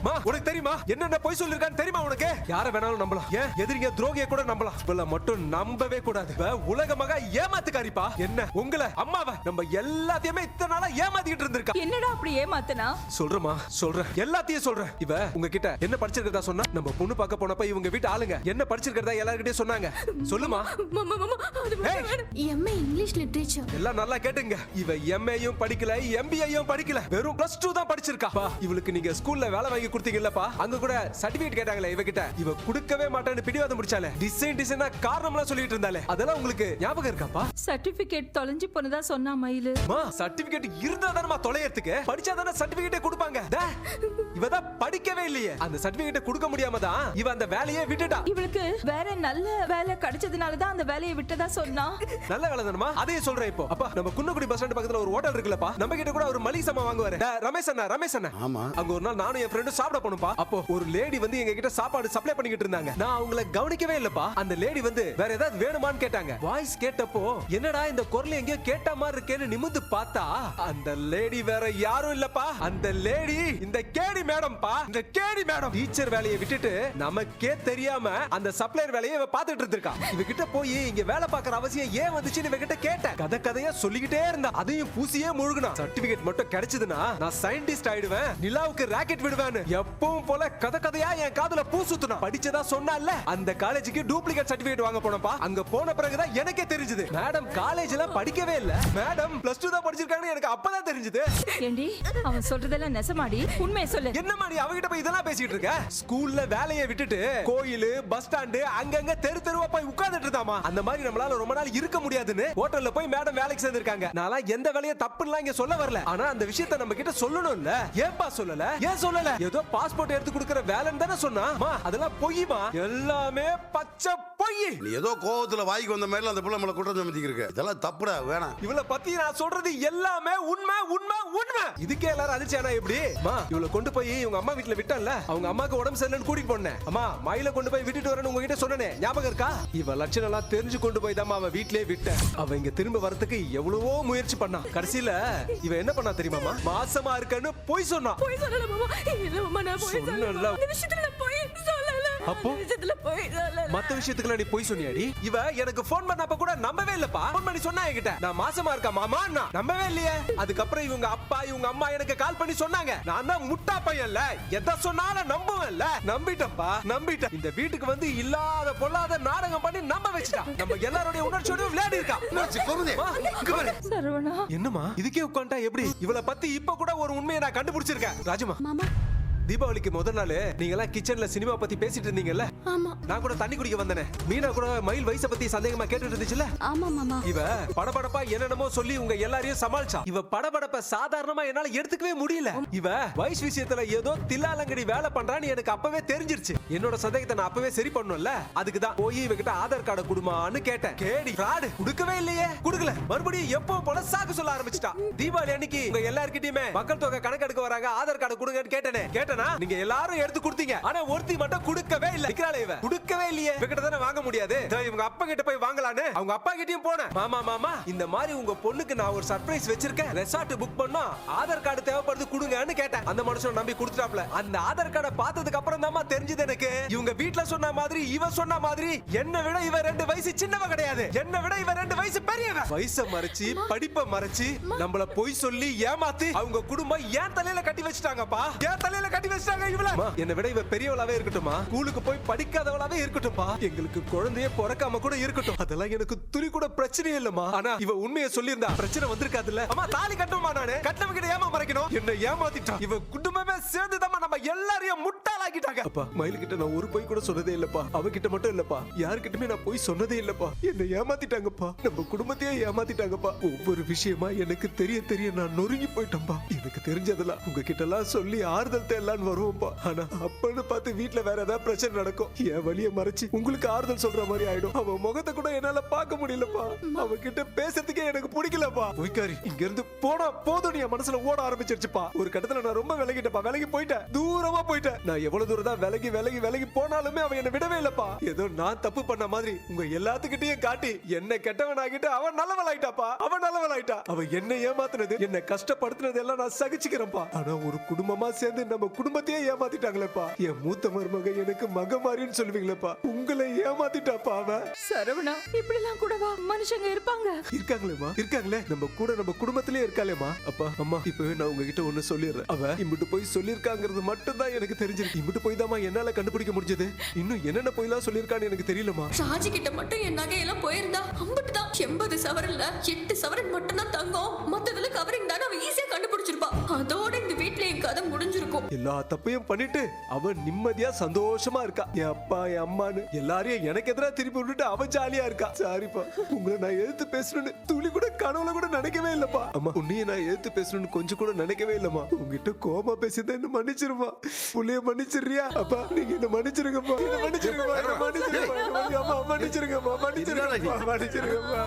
மா உனக்கு தெரியுமா என்னென்ன பொய் சொல்லிருக்கான்னு தெரியுமா உனக்கு? யார வேணாலும் நம்பலாம், ஏன் எதிரிங்க துரோகிய கூட நம்பலாம், இவள மட்டும் நம்பவே கூடாது. உலக மகா ஏமாத்துக்காரிப்பா. என்ன உங்களை அம்மாவை நம்ம எல்லாத்தையுமே இத்தனை நாளா ஏமாத்திட்டு இருந்திருக்கா. என்னடா அப்படி ஏமாத்தனா? சொல்றமா சொல்றேன், எல்லாத்தையும் சொல்றேன். இவ உங்ககிட்ட என்ன படிச்சிருக்கதா சொன்னா? நம்ம பொண்ணு பார்க்க போனப்ப இவங்க வீட்டு ஆளுங்க என்ன படிச்சிருக்கதா எல்லார்கிட்டயும் சொன்னாங்க. சொல்லுமா. MA English literature. எல்லாம் நல்லா கேட்டுங்க. இவ எம்ஏயும் படிக்கல, எம்பிஏயும் படிக்கல, வெறும் +2 தான் படிச்சிருக்கா. இவளுக்கு நீங்க ஸ்கூல்ல வேலை வாங்கி கொடுத்தீங்கல்லப்பா, அங்க கூட சர்டிபிகேட் கேட்டாங்களே இவகிட்ட. இவ கொடுக்கவே மாட்டான்னு பிடிவாதம் முடிச்சாலே. டிசைனா காரணம்லாம் சொல்லிட்டு இருந்தாலே. அதெல்லாம் உங்களுக்கு ஞாபகம் இருக்காப்பா? சர்டிபிகேட் தொலைஞ்சு போனதா சொன்னா மயிலு. மா சர்டிபிகேட் இருந்தா தானமா தொலையறதுக்கு, படிச்சா தானே சர்டிபிகேட்டே கொடுப்பாங்க. இவ தான் படிக்கவே இல்லையே. அந்த சர்டிபிகேட்டை கொடுக்க முடியாம தான் இவ அந்த வேலையை விட்டுட்டா. இவளுக்கு வேற நல்ல வேலை கிடைச்சதுனால தான் அந்த வேலையை விட்டதா சொன்னா. நல்ல வேலை தானமா, அதையே சொல்றேன். இப்போ அப்பா நம்ம குன்னக்குடி பஸ் ஸ்டாண்ட் பக்கத்துல ஒரு ஹோட்டல் இருக்குல்லப்பா, நம்ம கிட்ட கூட ஒரு மளிகை சாமான் வாங்குவாரு ரமேஷ் அண்ணா. ஆமா. அங்க ஒரு நாள் நானும் என் ஃப்ரெண்டும் சாப்பிட போனோம்ப்பா. அப்போ ஒரு லேடி வந்து எங்க கிட்ட சாப்பாடு சப்ளை பண்ணிக்கிட்டு இருந்தாங்க. நான் அவங்கள கவனிக்கவே இல்லப்பா. அந்த லேடி வந்து வேற ஏதாவது வேணுமான்னு கேட்டாங்க. வாய்ஸ் கேட்டப்போ என்னடா இந்த குரல் எங்கேயோ கேட்ட மாதிரி இருக்கேன்னு நிமிந்து பார்த்தா அந்த லேடி வேற யாரும் இல்லப்பா. அந்த லேடி இந்த கேடி மேடம்பா. இந்த கேடி மேடம் டீச்சர் வேலையை விட்டுட்டு நமக்கே தெரியாம அந்த சப்ளையர் வேலையை இவ பாத்துட்டு இருந்திருக்கா. இவகிட்ட போய் இங்க வேலை பார்க்கற அவசியம் ஏன் வந்துச்சுன்னு இவகிட்ட கேட்டேன். கதையா சொல்லிக்கிட்டே இருந்தா. அதையும் பூசியே முழுகுனா. சர்டிபிகேட் மட்டும் கிடைச்சதுன்னா நான் சயின்டிஸ்ட் ஆயிடுவேன், நிலாவுக்கு ராக்கெட் விடுவேன்னு எப்பவும் போல கதையா என் காதுல பூ சுத்துனா. படிச்சதா சொன்னால அந்த காலேஜுக்கு டூப்ளிகேட் சர்டிபிகேட் வாங்க போனப்பா. அங்க போன பிறகுதான் எனக்கே தெரிஞ்சது மேடம் காலேஜ்ல படிக்கவே இல்ல, மேடம் +2 தான் படிச்சிருக்காங்கன்னு எனக்கு அப்பதான் தெரிஞ்சது. ஏண்டி அவன் சொல்றதெல்லாம் நெசமாடி? உண்மையை சொல்லு. என்னமா நீ அவகிட்ட போய் இதெல்லாம் பேசிட்டு இருக்க? ஸ்கூல்ல வேலையை விட்டுட்டு கோயில் பஸ் ஸ்டாண்டு அங்கங்க தெருவா போய் உட்கார்ந்துட்டு இருந்தாமா. அந்த மாதிரி நம்மளால ரொம்ப நாள் இருக்க முடியாதுன்னு ஹோட்டல்ல போய் மேடம் வேலைக்கு சேர்ந்திருக்காங்க. நான்லாம் எந்த வேலையும் தப்புன்னு இங்க சொல்ல வரல. ஆனா அந்த விஷயத்தை நம்ம கிட்ட சொல்லணும்ல. ஏன்பா சொல்லல? ஏன் சொல்லல? ஏதோ பாஸ்போர்ட் எடுத்து கொடுக்கிற வேலைன்னு தானே சொன்னா. அதெல்லாம் பொய்மா, எல்லாமே பச்சை பொய். நீ ஏதோ கோவத்துல வாய்க்கு வந்த மாதிரி அந்த புள்ள மேல குற்றம் சுமத்திக்கிருக்க. இதெல்லாம் தப்புடா, வேணாம். இவளை பத்தி நான் சொல்றது எல்லாமே உண்மை உண்மை உண்மை. இதுக்கே எல்லாரும் அதிர்ச்சியானா எப்படி? இவளை கொண்டு போய் இவங்க அம்மா வீட்டுல விட்டல. அவங்க அம்மாக்கு உடம்பு சரியில்லைன்னு கூட்டிட்டு போனேன். அம்மா மயில கொண்டு போய் விட்டுட்டு வரேன்னு உங்ககிட்ட சொன்னனே, ஞாபகம் இருக்கா? இவ லட்சணம் எல்லாம் தெரிஞ்சு கொண்டு போய் தான் அவ வீட்லயே விட்ட. அவ இங்க திரும்ப வரதுக்கு எவ்வளவோ முயற்சி பண்ணா. கடைசியில இவ என்ன பண்ணா தெரியுமாமா? மாசமா இருக்கன்னு போய் சொன்னா. போய் சொல்லல மாமா. இல்ல மாமா, நான் போய் சொல்லல. இந்த விஷயத்துல நான் போய் சொல்லல. அப்போ விஷயத்துல போய் சொல்லல. மத்த விஷயத்துக்கு நீ போய் சொன்னியாடி? இவ எனக்கு போன் பண்ணப்ப கூட நம்பவே இல்லப்பா. போன் பண்ணி சொன்னா என்கிட்ட நான் மாசமா இருக்கா மாமா, நான் நம்பவே இல்லையே. அதுக்கப்புறம் இவங்க அப்பா இவங்க அம்மா எனக்கு கால் பண்ணி சொன்னாங்க. நான் தான் முட்டா பையன்ல, எதை சொன்னாலும் நம்புவேன்ல. நம்பிட்டப்பா, நம்பிட்டேன். இந்த வீட்டுக்கு வந்து இல்லாத பொல்லாத நாடகம் பண்ணி நம்ப வச்சுட்டா. நம்ம எல்லாரோட உணர்ச்சியோட விளையாடி இருக்கா. சரவணா என்னமா இதுக்கே உட்கார்ந்தா எப்படி? இவளை பத்தி இப்ப கூட ஒரு உண்மையை நான் கண்டுபிடிச்சிருக்கேன். ராஜமா மாமா, தீபாவளிக்கு முதல் நாள் நீங்க எல்லாம் கிச்சன்ல சினிமா பத்தி பேசிட்டு இருந்தீங்கல்ல. ஆமா. நான் கூட தண்ணி குடிக்க வந்தனே. மீனா கூட மயில் வயச பத்தி சந்தேகமா கேட்டுட்டு இருந்துச்சுல. ஆமா மாமா. இவ படபடப்பா என்னென்னமோ சொல்லி உங்க எல்லாரையும் சமாளிச்சா. இவ படபடப்ப சாதாரணமா என்னால எடுத்துக்கவே முடியல. இவ வயசு விஷயத்துல ஏதோ தில்லாலங்கடி வேலை பண்றான்னு எனக்கு அப்பவே தெரிஞ்சிருச்சு. என்னோட சந்தேகத்தை நான் அப்பவே சரி பண்ணணும்ல. அதுக்கு தான் போய் இவகிட்ட ஆதார் கார்டு குடுமான்னு கேட்டேன். கேடி ஃப்ராட் கொடுக்கவே இல்லையே. கொடுக்கல. மறுபடியும் எப்பவும் போல சாக்கு சொல்ல ஆரம்பிச்சிட்டா. தீபாவளி அன்னைக்கு உங்க எல்லார்கிட்டயுமே மக்கள் தொகை கணக்கெடுக்க வராங்க, ஆதார் கார்டு கொடுங்கன்னு கேட்டேனே. நீங்க எல்லாரும் எடுத்து கொடுத்தீங்க. ஆனா ஒருத்தி மட்டும் கொடுக்கவே இல்ல. விக்ரால இவ கொடுக்கவே இல்லையே. இவகிட்ட தானே வாங்க முடியாது. இவங்க அப்பா கிட்ட போய் வாங்கலான்னு அவங்க அப்பா கிட்டயும் போனேன். மாமா இந்த மாதிரி உங்க பொண்ணுக்கு நான் ஒரு சர்ப்ரைஸ் வச்சிருக்கேன், ரெசார்ட் புக் பண்ணா ஆதார் கார்டு தேவைப்படுது கொடுங்கன்னு கேட்டேன். அந்த மனுஷன் நம்பி கொடுத்துட்டாப்ல. அந்த ஆதார் கார்டை பார்த்ததுக்கு அப்புறம் தான் தெரிஞ்சது எனக்கு இவங்க வீட்ல சொன்ன மாதிரி இவ சொன்ன மாதிரி என்னை விட இவ 2 வயசு சின்னவ கிடையாது. என்னை விட இவ 2 வயசு பெரியவ. வயசை மறைச்சு படிப்பை மறைச்சு நம்மள பொய் சொல்லி ஏமாத்தி அவங்க குடும்பம் ஏன் தலையில கட்டி வச்சுட்டாங்கப்பா. ஏன் தலையில கட்டி வச்சுட்டாங்க இவள. என்னை விட இவ பெரியவளாவே இருக்கட்டுமா, ஸ்கூலுக்கு போய் படிக்காதவளாவே இருக்கட்டும்பா, எங்களுக்கு குழந்தையே பிறக்காம கூட இருக்கட்டும், அதெல்லாம் எனக்கு துளி கூட பிரச்சனை இல்லம்மா. ஆனா இவ உண்மையை சொல்லியிருந்தா பிரச்சனை வந்திருக்காதுல்ல. அம்மா தாலி கட்டணுமா? நானு கட்டவங்க கிட்ட ஏமா மறைக்கணும்? என்ன ஏமாத்திட்டா. இவ குடும்பமே சேர்ந்துதான் நம்ம எல்லாரையும் முட்டாளாக்கிட்டாங்க. அப்பா மயில் கிட்ட நான் ஒரு பொய் கூட சொன்னதே இல்லப்பா. அவகிட்ட மட்டும் இல்லப்பா, யாருக்கிட்டமே நான் போய் சொன்னதே இல்லப்பா. என்ன ஏமாத்திட்டாங்கப்பா. நம்ம குடும்பத்தையே ஏமாத்திட்டாங்கப்பா. ஒவ்வொரு விஷயமா எனக்கு தெரிய நான் நொறுங்கி போயிட்டேன்பா. எனக்கு தெரிஞ்சதெல்லாம் உங்ககிட்ட எல்லாம் சொல்லி ஆறுதல் தேடலான்னு வருவோம்ப்பா. ஆனா அப்பன்னு பார்த்து வீட்டுல வேற ஏதாவது பிரச்சனை நடக்கும். என் வலிய மறைச்சு உங்களுக்கு ஆறுதல் சொல்ற மாதிரி ஆயிடும். அவ முகத்தை கூட என்னால பார்க்க முடியலப்பா. அவகிட்ட பேசுறதுக்கே எனக்கு பிடிக்கலப்பா. பொய்க்காரி, இங்க இருந்து போனா போதும் என் மனசுல ஓட ஆரம்பிச்சிருச்சுப்பா. ஒரு கட்டத்துல நான் ரொம்ப விலகிட்டப்பா. விலகி போயிட்டேன், தூரமா போயிட்டேன். நான் எவ்வளவு எவ்வளவு தூரம் தான் விலகி விலகி விலகி போனாலுமே அவன் என்ன விடவே இல்லப்பா. ஏதோ நான் தப்பு பண்ண மாதிரி உங்க எல்லாத்துக்கிட்டையும் காட்டி என்ன கெட்டவன் ஆகிட்டு அவன் நல்லவளாயிட்டாப்பா. அவன் நல்லவளாயிட்டா. அவன் என்ன ஏமாத்துனது, என்ன கஷ்டப்படுத்தினது எல்லாம் நான் சகிச்சுக்கிறேன்ப்பா. ஆனா ஒரு குடும்பமா சேர்ந்து நம்ம குடும்பத்தையே ஏமாத்திட்டாங்களேப்பா. என் மூத்த மருமக எனக்கு மக மாதிரின்னு சொல்லுவீங்களேப்பா, உங்களை ஏமாத்திட்டாப்பா அவன். சரவணா, இப்படி எல்லாம் கூடவா மனுஷங்க இருப்பாங்க? இருக்காங்களேமா, இருக்காங்களே. நம்ம கூட நம்ம குடும்பத்திலே இருக்காளேமா. அப்பா அம்மா, இப்பவே நான் உங்ககிட்ட ஒண்ணு சொல்லிடுறேன். அவ இம்பிட்டு போய் சொல்லிருக்காங்கிறது மட்டும் தான் எனக்கு தெரிஞ்சிருக்கு. இம்பிட்டு போய் தான் என்னால கண்டுபிடிக்க முடிஞ்சது. இன்னும் என்னென்ன போய்லாம் சொல்லிருக்கான்னு எனக்கு தெரியலமா. ராஜி கிட்ட மட்டும் என் நகையெல்லாம் போயிருந்தா அம்பட்டு தான். 80 சவரன்ல 8 சவரன் மட்டும் தான் தங்கம், மத்ததுல கவரிங் தான. அவ ஈஸியா கண்டுபிடிச்சிருப்பா. அதோட இந்த வீட்ல என் கதை முடிஞ்சிருக்கும். எல்லா தப்பையும் பண்ணிட்டு அவ நிம்மதியா சந்தோஷமா இருக்கா. என் அப்பா என் அம்மான்னு எல்லாரையும் எனக்கு எதிராக திருப்பி விட்டுட்டு அவ ஜாலியா இருக்கா. சாரிப்பா, உங்களை நான் எதிர்த்து பேசணும்னு துளி கூட கனவுல கூட நினைக்கவே இல்லப்பா. அம்மா, உன்னையும் நான் எதிர்த்து பேசணும்னு கொஞ்சம் கூட நினைக்கவே இல்லம்மா. உங்ககிட்ட கோபமா பேசிதான் என்ன மன்னிச்சிருமா. புள்ளைய மன்னிச்சிடுறியா? அப்பா நீங்க என்ன மன்னிச்சிருங்கப்பா. என்ன மன்னிச்சிருங்கப்பா. என்ன மன்னிச்சிருங்கப்பா. அம்மா மன்னிச்சிருங்கப்பா. மன்னிச்சிருங்கப்பா. மன்னிச்சிருங்கப்பா.